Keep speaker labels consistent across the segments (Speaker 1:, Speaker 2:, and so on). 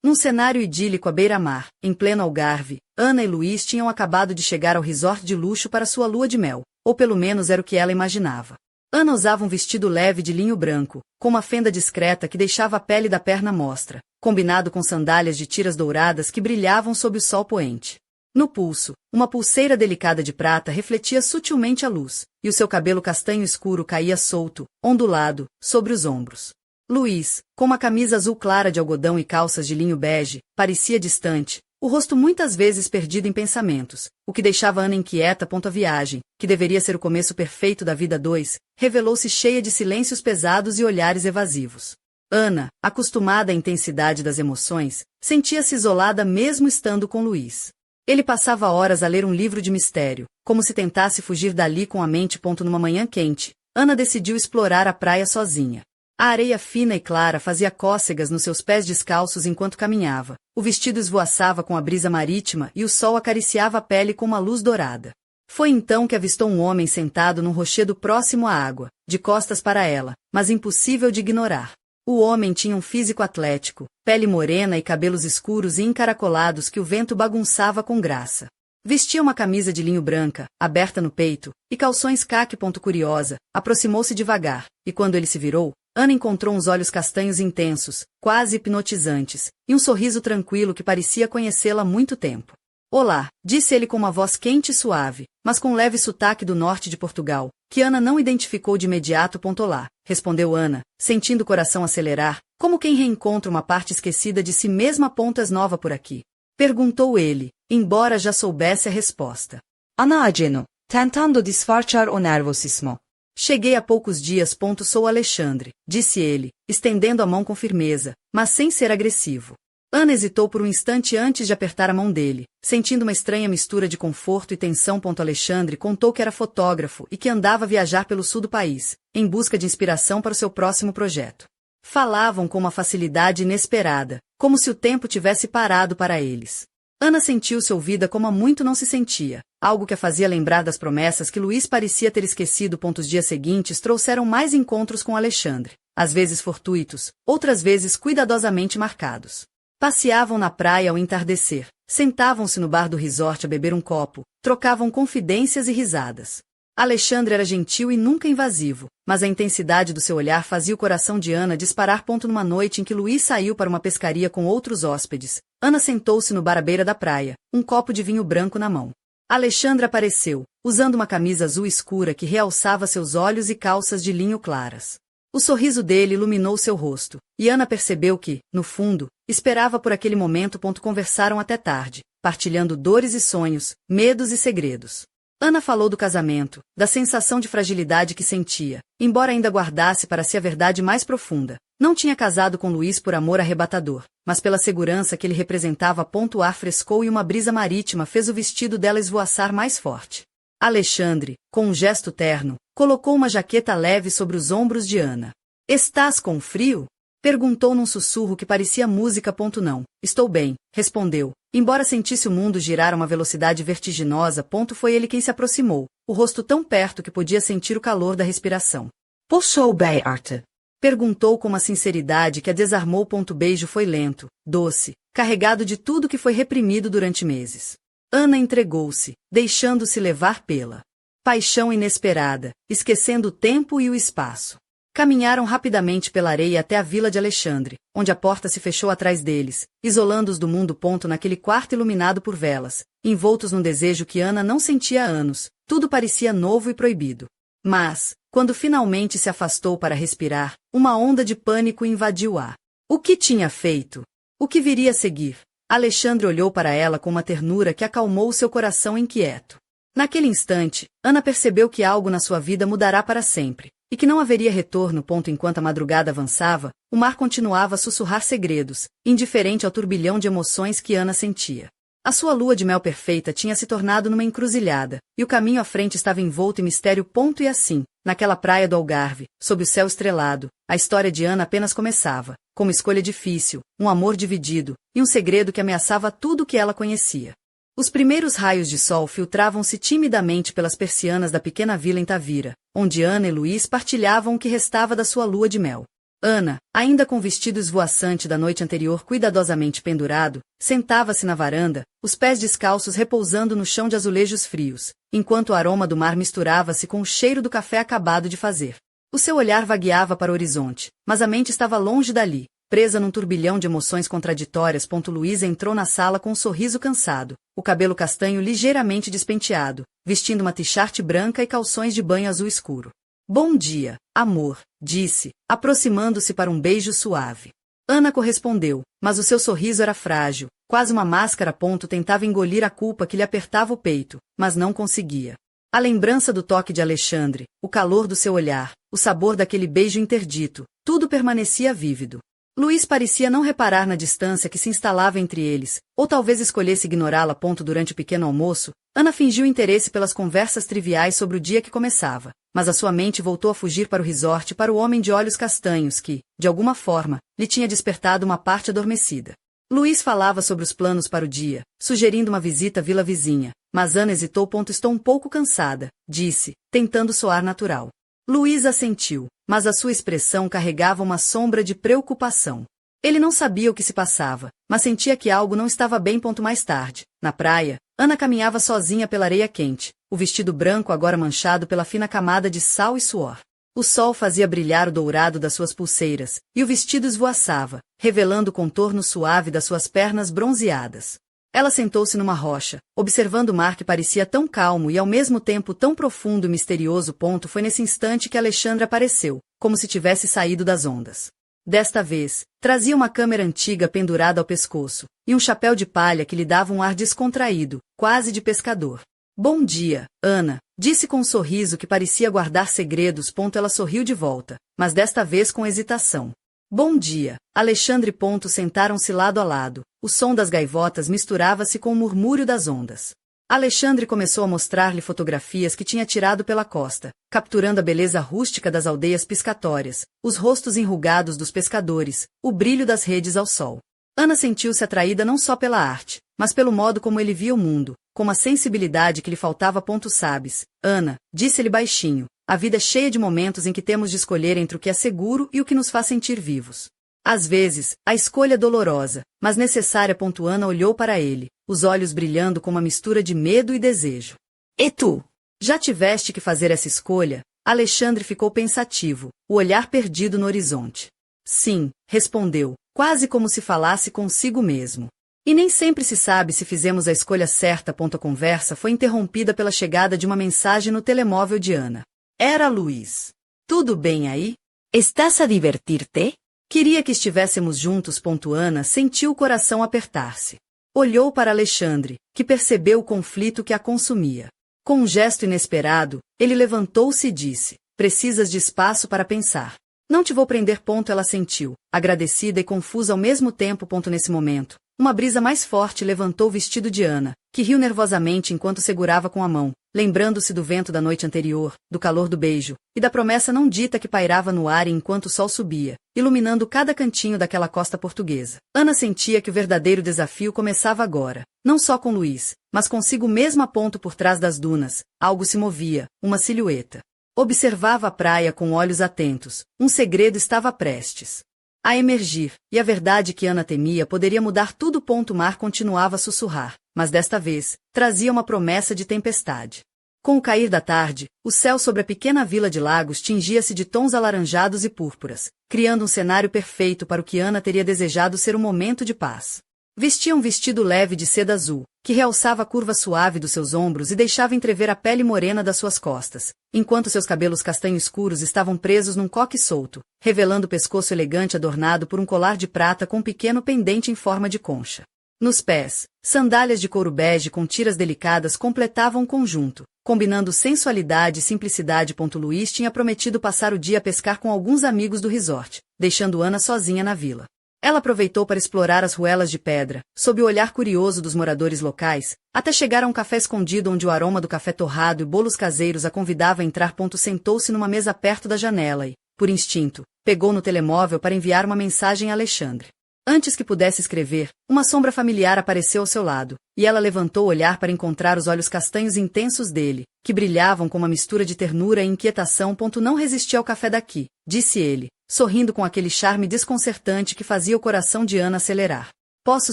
Speaker 1: Num cenário idílico à beira-mar, em pleno Algarve, Ana e Luís tinham acabado de chegar ao resort de luxo para sua lua de mel, ou pelo menos era o que ela imaginava. Ana usava um vestido leve de linho branco, com uma fenda discreta que deixava a pele da perna à mostra, combinado com sandálias de tiras douradas que brilhavam sob o sol poente. No pulso, uma pulseira delicada de prata refletia sutilmente a luz, e o seu cabelo castanho escuro caía solto, ondulado, sobre os ombros. Luís, com uma camisa azul clara de algodão e calças de linho bege, parecia distante, o rosto muitas vezes perdido em pensamentos, o que deixava Ana inquieta. A viagem, que deveria ser o começo perfeito da vida dois, revelou-se cheia de silêncios pesados e olhares evasivos. Ana, acostumada à intensidade das emoções, sentia-se isolada mesmo estando com Luís. Ele passava horas a ler um livro de mistério, como se tentasse fugir dali com a mente. Numa manhã quente, Ana decidiu explorar a praia sozinha. A areia fina e clara fazia cócegas nos seus pés descalços enquanto caminhava, o vestido esvoaçava com a brisa marítima e o sol acariciava a pele com uma luz dourada. Foi então que avistou um homem sentado num rochedo próximo à água, de costas para ela, mas impossível de ignorar. O homem tinha um físico atlético, pele morena e cabelos escuros e encaracolados que o vento bagunçava com graça. Vestia uma camisa de linho branca, aberta no peito, e calções caque. Curiosa, aproximou-se devagar, e quando ele se virou, Ana encontrou uns olhos castanhos intensos, quase hipnotizantes, e um sorriso tranquilo que parecia conhecê-la há muito tempo. Olá, disse ele com uma voz quente e suave, mas com um leve sotaque do norte de Portugal, que Ana não identificou de imediato. Olá, respondeu Ana, sentindo o coração acelerar, como quem reencontra uma parte esquecida de si mesma. És nova por aqui? Perguntou ele, embora já soubesse a resposta.
Speaker 2: Ana aceno, tentando disfarçar o nervosismo.
Speaker 1: Cheguei há poucos dias. Sou Alexandre, disse ele, estendendo a mão com firmeza, mas sem ser agressivo. Ana hesitou por um instante antes de apertar a mão dele, sentindo uma estranha mistura de conforto e tensão. Alexandre contou que era fotógrafo e que andava a viajar pelo sul do país, em busca de inspiração para o seu próximo projeto. Falavam com uma facilidade inesperada, como se o tempo tivesse parado para eles. Ana sentiu-se ouvida como há muito não se sentia, algo que a fazia lembrar das promessas que Luís parecia ter esquecido. Os dias seguintes trouxeram mais encontros com Alexandre, às vezes fortuitos, outras vezes cuidadosamente marcados. Passeavam na praia ao entardecer, sentavam-se no bar do resort a beber um copo, trocavam confidências e risadas. Alexandre era gentil e nunca invasivo, mas a intensidade do seu olhar fazia o coração de Ana disparar. Numa noite em que Luís saiu para uma pescaria com outros hóspedes, Ana sentou-se no bar à beira da praia, um copo de vinho branco na mão. Alexandre apareceu, usando uma camisa azul escura que realçava seus olhos e calças de linho claras. O sorriso dele iluminou seu rosto, e Ana percebeu que, no fundo, esperava por aquele momento. Conversaram até tarde, partilhando dores e sonhos, medos e segredos. Ana falou do casamento, da sensação de fragilidade que sentia, embora ainda guardasse para si a verdade mais profunda. Não tinha casado com Luís por amor arrebatador, mas pela segurança que ele representava. O ar frescou e uma brisa marítima fez o vestido dela esvoaçar mais forte. Alexandre, com um gesto terno, colocou uma jaqueta leve sobre os ombros de Ana. Estás com frio? Perguntou num sussurro que parecia música. Não, estou bem, respondeu, embora sentisse o mundo girar a uma velocidade vertiginosa. Foi ele quem se aproximou, o rosto tão perto que podia sentir o calor da respiração.
Speaker 2: Posso beijar-te?
Speaker 1: Perguntou com uma sinceridade que a desarmou. O beijo foi lento, doce, carregado de tudo que foi reprimido durante meses. Ana entregou-se, deixando-se levar pela paixão inesperada, esquecendo o tempo e o espaço. Caminharam rapidamente pela areia até a vila de Alexandre, onde a porta se fechou atrás deles, isolando-os do mundo. Naquele quarto iluminado por velas, envoltos num desejo que Ana não sentia há anos, tudo parecia novo e proibido. Mas, quando finalmente se afastou para respirar, uma onda de pânico invadiu-a. O que tinha feito? O que viria a seguir? Alexandre olhou para ela com uma ternura que acalmou seu coração inquieto. Naquele instante, Ana percebeu que algo na sua vida mudará para sempre, e que não haveria retorno. Enquanto a madrugada avançava, o mar continuava a sussurrar segredos, indiferente ao turbilhão de emoções que Ana sentia. A sua lua de mel perfeita tinha se tornado numa encruzilhada, e o caminho à frente estava envolto em mistério. E assim, naquela praia do Algarve, sob o céu estrelado, a história de Ana apenas começava, com uma escolha difícil, um amor dividido, e um segredo que ameaçava tudo o que ela conhecia. Os primeiros raios de sol filtravam-se timidamente pelas persianas da pequena vila em Tavira, onde Ana e Luís partilhavam o que restava da sua lua de mel. Ana, ainda com o vestido esvoaçante da noite anterior cuidadosamente pendurado, sentava-se na varanda, os pés descalços repousando no chão de azulejos frios, enquanto o aroma do mar misturava-se com o cheiro do café acabado de fazer. O seu olhar vagueava para o horizonte, mas a mente estava longe dali, presa num turbilhão de emoções contraditórias. Luísa entrou na sala com um sorriso cansado, o cabelo castanho ligeiramente despenteado, vestindo uma t-shirt branca e calções de banho azul escuro. Bom dia, amor, disse, aproximando-se para um beijo suave. Ana correspondeu, mas o seu sorriso era frágil, quase uma máscara. Tentava engolir a culpa que lhe apertava o peito, mas não conseguia. A lembrança do toque de Alexandre, o calor do seu olhar, o sabor daquele beijo interdito, tudo permanecia vívido. Luís parecia não reparar na distância que se instalava entre eles, ou talvez escolhesse ignorá-la. Durante o pequeno almoço, Ana fingiu interesse pelas conversas triviais sobre o dia que começava, mas a sua mente voltou a fugir para o resort e para o homem de olhos castanhos que, de alguma forma, lhe tinha despertado uma parte adormecida. Luís falava sobre os planos para o dia, sugerindo uma visita à vila vizinha, mas Ana hesitou. Estou um pouco cansada, disse, tentando soar natural. Luís assentiu, mas a sua expressão carregava uma sombra de preocupação. Ele não sabia o que se passava, mas sentia que algo não estava bem. Mais tarde, na praia, Ana caminhava sozinha pela areia quente, o vestido branco agora manchado pela fina camada de sal e suor. O sol fazia brilhar o dourado das suas pulseiras, e o vestido esvoaçava, revelando o contorno suave das suas pernas bronzeadas. Ela sentou-se numa rocha, observando o mar que parecia tão calmo e ao mesmo tempo tão profundo e misterioso. Foi nesse instante que Alexandre apareceu, como se tivesse saído das ondas. Desta vez, trazia uma câmera antiga pendurada ao pescoço, e um chapéu de palha que lhe dava um ar descontraído, quase de pescador. Bom dia, Ana, disse com um sorriso que parecia guardar segredos. Ela sorriu de volta, mas desta vez com hesitação. Bom dia, Alexandre. Sentaram-se lado a lado, o som das gaivotas misturava-se com o murmúrio das ondas. Alexandre começou a mostrar-lhe fotografias que tinha tirado pela costa, capturando a beleza rústica das aldeias piscatórias, os rostos enrugados dos pescadores, o brilho das redes ao sol. Ana sentiu-se atraída não só pela arte, mas pelo modo como ele via o mundo, com uma sensibilidade que lhe faltava. Sabes, Ana, disse-lhe baixinho, a vida é cheia de momentos em que temos de escolher entre o que é seguro e o que nos faz sentir vivos. Às vezes, a escolha é dolorosa, mas necessária. Ana olhou para ele, os olhos brilhando com uma mistura de medo e desejo. E tu? Já tiveste que fazer essa escolha? Alexandre ficou pensativo, o olhar perdido no horizonte. Sim, respondeu, quase como se falasse consigo mesmo. E nem sempre se sabe se fizemos a escolha certa. A conversa foi interrompida pela chegada de uma mensagem no telemóvel de Ana. Era Luís. Tudo bem aí? Estás a divertir-te? Queria que estivéssemos juntos. Ana sentiu o coração apertar-se. Olhou para Alexandre, que percebeu o conflito que a consumia. Com um gesto inesperado, ele levantou-se e disse, precisas de espaço para pensar. Não te vou prender. Ela sentiu, agradecida e confusa ao mesmo tempo. Nesse momento, uma brisa mais forte levantou o vestido de Ana, que riu nervosamente enquanto segurava com a mão, lembrando-se do vento da noite anterior, do calor do beijo, e da promessa não dita que pairava no ar enquanto o sol subia, iluminando cada cantinho daquela costa portuguesa. Ana sentia que o verdadeiro desafio começava agora, não só com Luís, mas consigo mesma. Por trás das dunas, algo se movia, uma silhueta. Observava a praia com olhos atentos, um segredo estava prestes a emergir, e a verdade que Ana temia poderia mudar tudo. O mar continuava a sussurrar, mas desta vez, trazia uma promessa de tempestade. Com o cair da tarde, o céu sobre a pequena vila de Lagos tingia-se de tons alaranjados e púrpuras, criando um cenário perfeito para o que Ana teria desejado ser um momento de paz. Vestia um vestido leve de seda azul, que realçava a curva suave dos seus ombros e deixava entrever a pele morena das suas costas, enquanto seus cabelos castanho escuros estavam presos num coque solto, revelando o pescoço elegante adornado por um colar de prata com um pequeno pendente em forma de concha. Nos pés, sandálias de couro bege com tiras delicadas completavam o conjunto, combinando sensualidade e simplicidade. Luís tinha prometido passar o dia a pescar com alguns amigos do resort, deixando Ana sozinha na vila. Ela aproveitou para explorar as ruelas de pedra, sob o olhar curioso dos moradores locais, até chegar a um café escondido onde o aroma do café torrado e bolos caseiros a convidava a entrar. Sentou-se numa mesa perto da janela e, por instinto, pegou no telemóvel para enviar uma mensagem a Alexandre. Antes que pudesse escrever, uma sombra familiar apareceu ao seu lado, e ela levantou o olhar para encontrar os olhos castanhos intensos dele, que brilhavam com uma mistura de ternura e inquietação. Não resisti ao café daqui, disse ele, sorrindo com aquele charme desconcertante que fazia o coração de Ana acelerar. Posso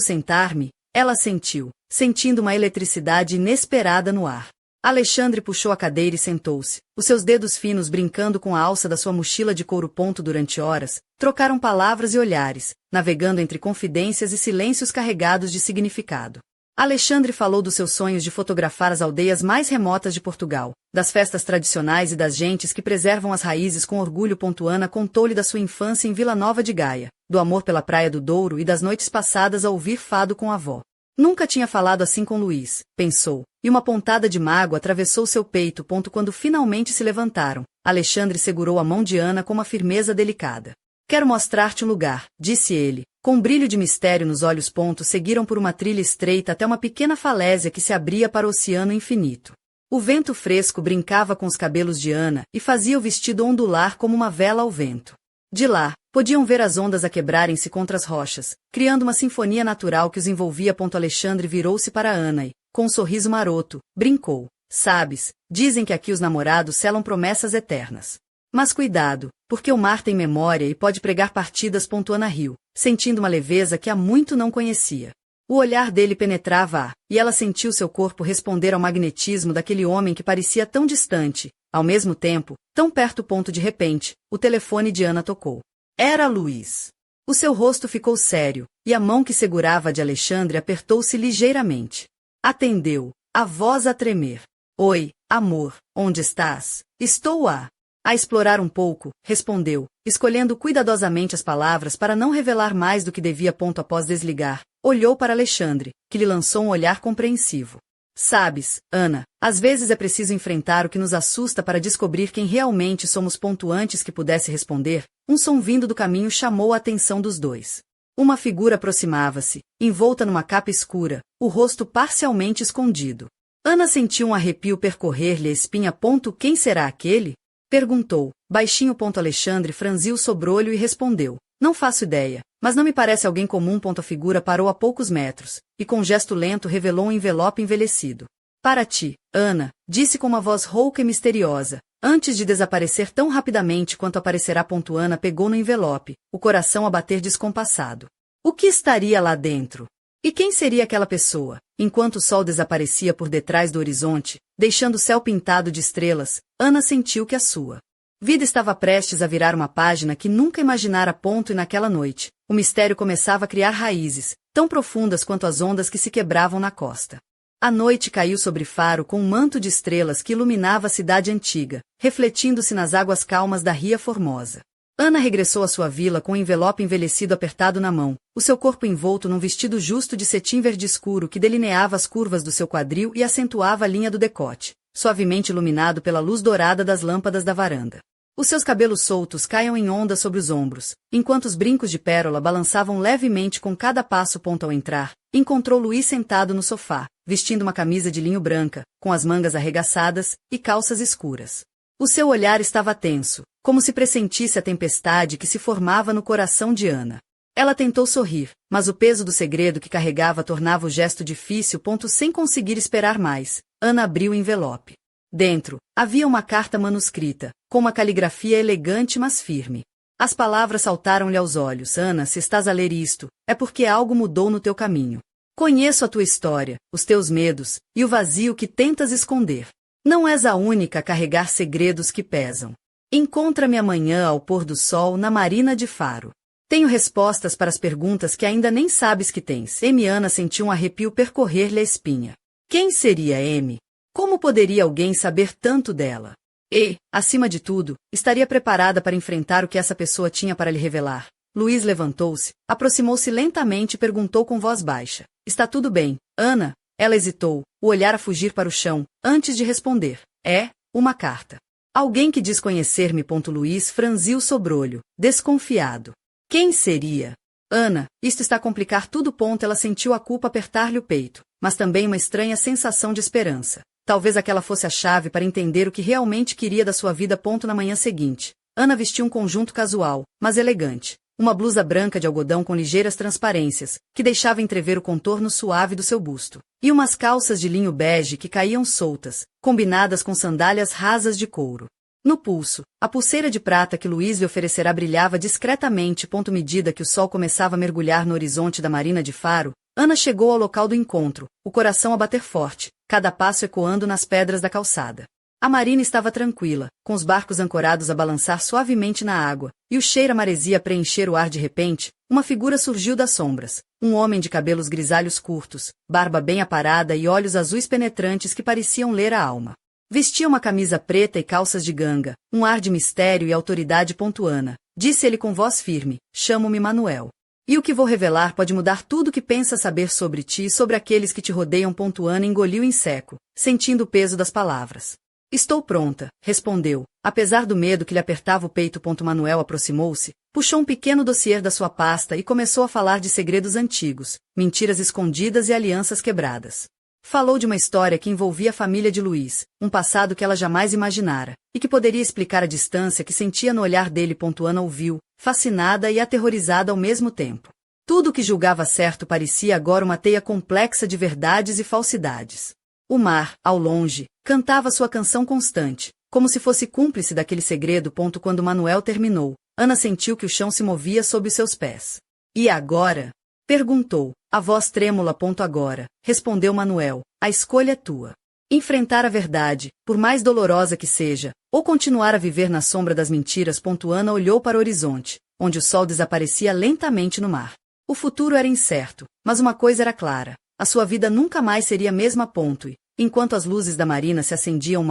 Speaker 1: sentar-me? Ela assentiu, sentindo uma eletricidade inesperada no ar. Alexandre puxou a cadeira e sentou-se, os seus dedos finos brincando com a alça da sua mochila de couro. Durante horas, trocaram palavras e olhares, navegando entre confidências e silêncios carregados de significado. Alexandre falou dos seus sonhos de fotografar as aldeias mais remotas de Portugal, das festas tradicionais e das gentes que preservam as raízes com orgulho. Ana contou-lhe da sua infância em Vila Nova de Gaia, do amor pela Praia do Douro e das noites passadas a ouvir fado com a avó. Nunca tinha falado assim com Luís, pensou, e uma pontada de mágoa atravessou seu peito. Quando finalmente se levantaram, Alexandre segurou a mão de Ana com uma firmeza delicada. Quero mostrar-te um lugar, disse ele, com um brilho de mistério nos olhos. Seguiram por uma trilha estreita até uma pequena falésia que se abria para o oceano infinito. O vento fresco brincava com os cabelos de Ana e fazia o vestido ondular como uma vela ao vento. De lá, podiam ver as ondas a quebrarem-se contra as rochas, criando uma sinfonia natural que os envolvia. Alexandre virou-se para Ana e, com um sorriso maroto, brincou. Sabes, dizem que aqui os namorados selam promessas eternas. Mas cuidado, porque o mar tem memória e pode pregar partidas. Ana riu, sentindo uma leveza que há muito não conhecia. O olhar dele penetrava-a, e ela sentiu seu corpo responder ao magnetismo daquele homem que parecia tão distante, ao mesmo tempo, tão perto. De repente, o telefone de Ana tocou. Era Luís. O seu rosto ficou sério, e a mão que segurava a de Alexandre apertou-se ligeiramente. Atendeu, a voz a tremer. Oi, amor, onde estás? Estou a explorar um pouco, respondeu, escolhendo cuidadosamente as palavras para não revelar mais do que devia. Após desligar, olhou para Alexandre, que lhe lançou um olhar compreensivo. Sabes, Ana, às vezes é preciso enfrentar o que nos assusta para descobrir quem realmente somos. Antes que pudesse responder, um som vindo do caminho chamou a atenção dos dois. Uma figura aproximava-se, envolta numa capa escura, o rosto parcialmente escondido. Ana sentiu um arrepio percorrer-lhe a espinha. Quem será aquele? Perguntou, baixinho. Alexandre franziu o sobrolho e respondeu. Não faço ideia, mas não me parece alguém comum. A figura parou a poucos metros, e com gesto lento revelou um envelope envelhecido. Para ti, Ana, disse com uma voz rouca e misteriosa, antes de desaparecer tão rapidamente quanto aparecerá. Ana pegou no envelope, o coração a bater descompassado. O que estaria lá dentro? E quem seria aquela pessoa? Enquanto o sol desaparecia por detrás do horizonte, deixando o céu pintado de estrelas, Ana sentiu que a sua vida estava prestes a virar uma página que nunca imaginara. E naquela noite, o mistério começava a criar raízes, tão profundas quanto as ondas que se quebravam na costa. A noite caiu sobre Faro com um manto de estrelas que iluminava a cidade antiga, refletindo-se nas águas calmas da Ria Formosa. Ana regressou à sua vila com o envelope envelhecido apertado na mão, o seu corpo envolto num vestido justo de cetim verde escuro que delineava as curvas do seu quadril e acentuava a linha do decote, suavemente iluminado pela luz dourada das lâmpadas da varanda. Os seus cabelos soltos caíam em ondas sobre os ombros, enquanto os brincos de pérola balançavam levemente com cada passo. Ao entrar, encontrou Luís sentado no sofá, vestindo uma camisa de linho branca, com as mangas arregaçadas, e calças escuras. O seu olhar estava tenso, como se pressentisse a tempestade que se formava no coração de Ana. Ela tentou sorrir, mas o peso do segredo que carregava tornava o gesto difícil. Sem conseguir esperar mais, Ana abriu o envelope. Dentro, havia uma carta manuscrita, com uma caligrafia elegante mas firme. As palavras saltaram-lhe aos olhos. Ana, se estás a ler isto, é porque algo mudou no teu caminho. Conheço a tua história, os teus medos, e o vazio que tentas esconder. Não és a única a carregar segredos que pesam. Encontra-me amanhã ao pôr do sol na Marina de Faro. Tenho respostas para as perguntas que ainda nem sabes que tens. Ana sentiu um arrepio percorrer-lhe a espinha. Quem seria M? Como poderia alguém saber tanto dela? E, acima de tudo, estaria preparada para enfrentar o que essa pessoa tinha para lhe revelar. Luís levantou-se, aproximou-se lentamente e perguntou com voz baixa. Está tudo bem, Ana? Ela hesitou, o olhar a fugir para o chão, antes de responder. É, uma carta. Alguém que diz conhecer-me. Luís franziu o sobrolho, desconfiado. Quem seria? Ana, isto está a complicar tudo. Ela sentiu a culpa apertar-lhe o peito, mas também uma estranha sensação de esperança. Talvez aquela fosse a chave para entender o que realmente queria da sua vida. Na manhã seguinte, Ana vestiu um conjunto casual, mas elegante. uma blusa branca de algodão com ligeiras transparências, que deixava entrever o contorno suave do seu busto, e umas calças de linho bege que caíam soltas, combinadas com sandálias rasas de couro. No pulso, a pulseira de prata que Luís lhe oferecerá brilhava discretamente. Medida que o sol começava a mergulhar no horizonte da marina de Faro, Ana chegou ao local do encontro, o coração a bater forte, cada passo ecoando nas pedras da calçada. A marina estava tranquila, com os barcos ancorados a balançar suavemente na água, e o cheiro a maresia a preencher o ar. De repente, uma figura surgiu das sombras, um homem de cabelos grisalhos curtos, barba bem aparada e olhos azuis penetrantes que pareciam ler a alma. Vestia uma camisa preta e calças de ganga, um ar de mistério e autoridade. Ana, disse ele com voz firme, chamo-me Manuel. E o que vou revelar pode mudar tudo o que pensas saber sobre ti e sobre aqueles que te rodeiam. Ana engoliu em seco, sentindo o peso das palavras. Estou pronta, respondeu, apesar do medo que lhe apertava o peito. Manuel aproximou-se, puxou um pequeno dossiê da sua pasta e começou a falar de segredos antigos, mentiras escondidas e alianças quebradas. Falou de uma história que envolvia a família de Luís, um passado que ela jamais imaginara, e que poderia explicar a distância que sentia no olhar dele. Ana ouviu, fascinada e aterrorizada ao mesmo tempo. Tudo o que julgava certo parecia agora uma teia complexa de verdades e falsidades. O mar, ao longe, cantava sua canção constante, como se fosse cúmplice daquele segredo. Quando Manuel terminou, Ana sentiu que o chão se movia sob os seus pés. E agora? Perguntou, a voz trêmula. Agora, respondeu Manuel, a escolha é tua. Enfrentar a verdade, por mais dolorosa que seja, ou continuar a viver na sombra das mentiras. Ana olhou para o horizonte, onde o sol desaparecia lentamente no mar. O futuro era incerto, mas uma coisa era clara, a sua vida nunca mais seria a mesma. E, enquanto as luzes da marina se acendiam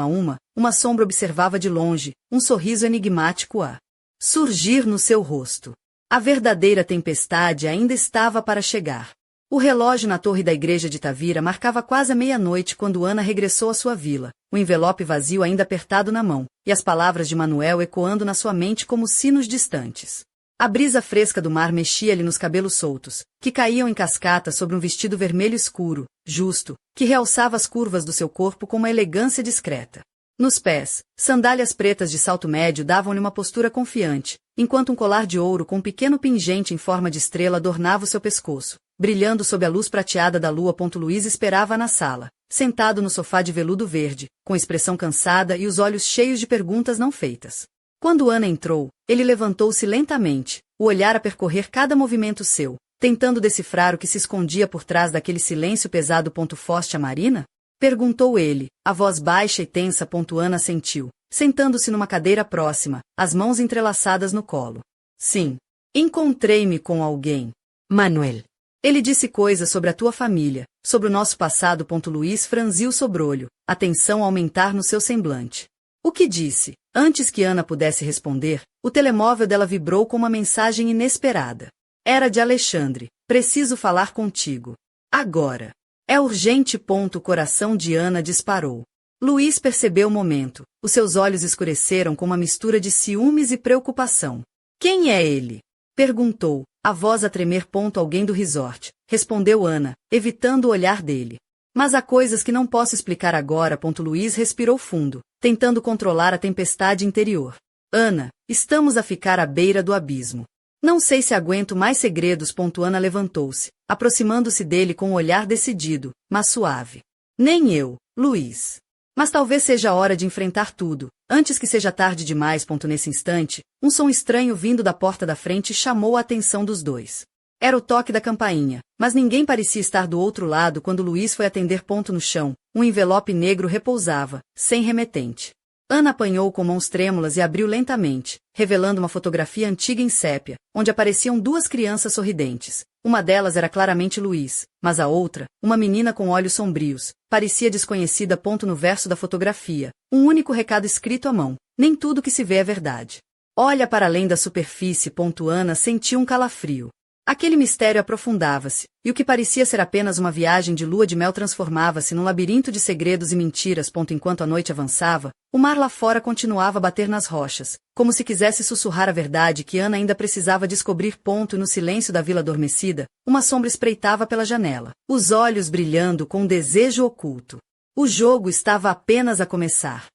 Speaker 1: uma sombra observava de longe, um sorriso enigmático a surgir no seu rosto. A verdadeira tempestade ainda estava para chegar. O relógio na torre da igreja de Tavira marcava quase a meia-noite quando Ana regressou à sua vila, o envelope vazio ainda apertado na mão, e as palavras de Manuel ecoando na sua mente como sinos distantes. A brisa fresca do mar mexia-lhe nos cabelos soltos, que caíam em cascata sobre um vestido vermelho escuro, justo, que realçava as curvas do seu corpo com uma elegância discreta. Nos pés, sandálias pretas de salto médio davam-lhe uma postura confiante, enquanto um colar de ouro com um pequeno pingente em forma de estrela adornava o seu pescoço, brilhando sob a luz prateada da lua. Luís esperava na sala, sentado no sofá de veludo verde, com expressão cansada e os olhos cheios de perguntas não feitas. Quando Ana entrou, ele levantou-se lentamente, o olhar a percorrer cada movimento seu, tentando decifrar o que se escondia por trás daquele silêncio pesado. Foste a Marina? Perguntou ele, a voz baixa e tensa. Ana sentiu, sentando-se numa cadeira próxima, as mãos entrelaçadas no colo. Sim. Encontrei-me com alguém.
Speaker 2: Manuel.
Speaker 1: Ele disse coisas sobre a tua família, sobre o nosso passado. Luís franziu o sobrolho, a tensão a aumentar no seu semblante. O que disse? Antes que Ana pudesse responder, o telemóvel dela vibrou com uma mensagem inesperada. Era de Alexandre. Preciso falar contigo. Agora. É urgente. O coração de Ana disparou. Luís percebeu o momento. Os seus olhos escureceram com uma mistura de ciúmes e preocupação. Quem é ele? Perguntou, a voz a tremer. Alguém do resort, respondeu Ana, evitando o olhar dele. Mas há coisas que não posso explicar agora. Luís respirou fundo, tentando controlar a tempestade interior. Ana, estamos a ficar à beira do abismo. Não sei se aguento mais segredos. Ana levantou-se, aproximando-se dele com um olhar decidido, mas suave. Nem eu, Luís. Mas talvez seja a hora de enfrentar tudo, antes que seja tarde demais. Nesse instante, um som estranho vindo da porta da frente chamou a atenção dos dois. Era o toque da campainha, mas ninguém parecia estar do outro lado quando Luís foi atender. No chão, um envelope negro repousava, sem remetente. Ana apanhou com mãos trêmulas e abriu lentamente, revelando uma fotografia antiga em sépia, onde apareciam duas crianças sorridentes. Uma delas era claramente Luís, mas a outra, uma menina com olhos sombrios, parecia desconhecida. No verso da fotografia, um único recado escrito à mão: nem tudo que se vê é verdade. Olha para além da superfície. Ana sentiu um calafrio. Aquele mistério aprofundava-se, e o que parecia ser apenas uma viagem de lua de mel transformava-se num labirinto de segredos e mentiras. Enquanto a noite avançava, o mar lá fora continuava a bater nas rochas, como se quisesse sussurrar a verdade que Ana ainda precisava descobrir. E no silêncio da vila adormecida, uma sombra espreitava pela janela, os olhos brilhando com um desejo oculto. O jogo estava apenas a começar.